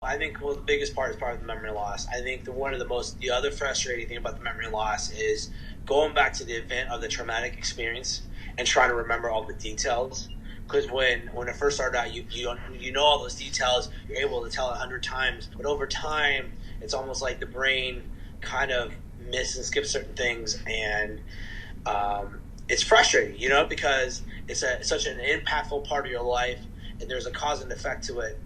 I think the biggest part is probably the memory loss. I think the other frustrating thing about the memory loss is going back to the event of the traumatic experience and trying to remember all the details. Because when it first started out, you know all those details, you're able to tell it 100 times, but over time, it's almost like the brain kind of misses and skips certain things, and it's frustrating, because it's such an impactful part of your life, and there's a cause and effect to it.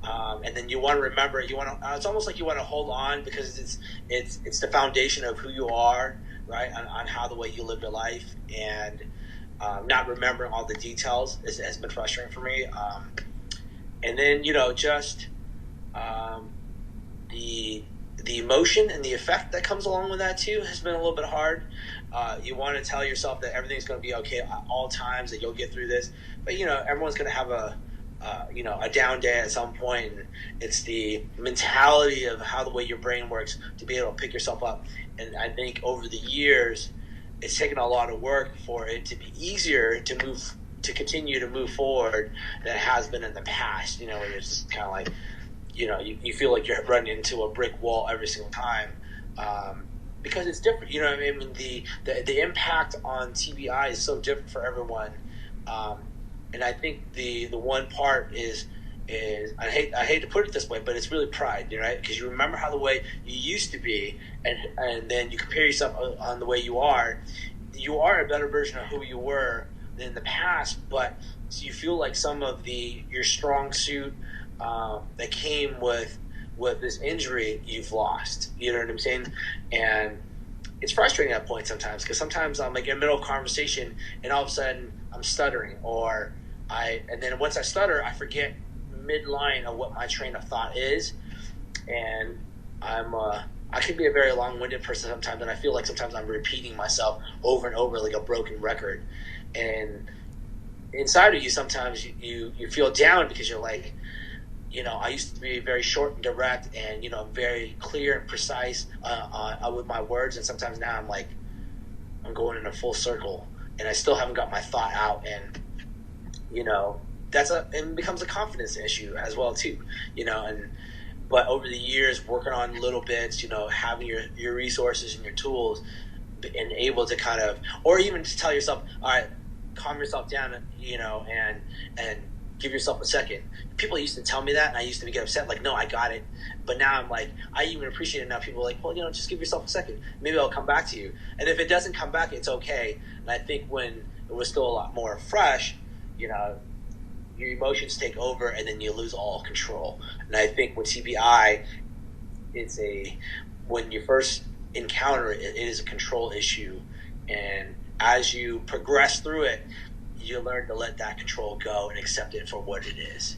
And then you want to remember it. It's almost like you want to hold on because it's the foundation of who you are, right? On how the way you live your life, and not remembering all the details has been frustrating for me. And then just the emotion and the effect that comes along with that too has been a little bit hard. You want to tell yourself that everything's going to be okay at all times, that you'll get through this, but everyone's going to have a down day at some point. And it's the mentality of how the way your brain works to be able to pick yourself up. And I think over the years, it's taken a lot of work for it to be easier to continue to move forward than it has been in the past. Where it's just kind of like, you feel like you're running into a brick wall every single time. Because it's different, I mean? The impact on TBI is so different for everyone. And I think the one part is I hate to put it this way, but it's really pride, right? Because you remember how the way you used to be, and then you compare yourself on the way you are. You are a better version of who you were than in the past, but so you feel like some of your strong suit that came with this injury you've lost. You know what I'm saying? And it's frustrating at points sometimes, because sometimes I'm like in the middle of a conversation and all of a sudden I'm stuttering, and then once I stutter, I forget midline of what my train of thought is, and I can be a very long-winded person sometimes, and I feel like sometimes I'm repeating myself over and over like a broken record. And inside of you, sometimes you feel down because you're like, I used to be very short and direct and, very clear and precise with my words. And sometimes now I'm like, I'm going in a full circle and I still haven't got my thought out. And, it becomes a confidence issue as well too, but over the years, working on little bits, having your resources and your tools and able to kind of, or even just tell yourself, all right, calm yourself down, and give yourself a second. People used to tell me that, and I used to get upset, like, no, I got it. But now I'm like, I even appreciate it now. People are like, well, just give yourself a second. Maybe I'll come back to you. And if it doesn't come back, it's okay. And I think when it was still a lot more fresh, your emotions take over, and then you lose all control. And I think with TBI, when you first encounter it, it is a control issue. And as you progress through it, you learn to let that control go and accept it for what it is,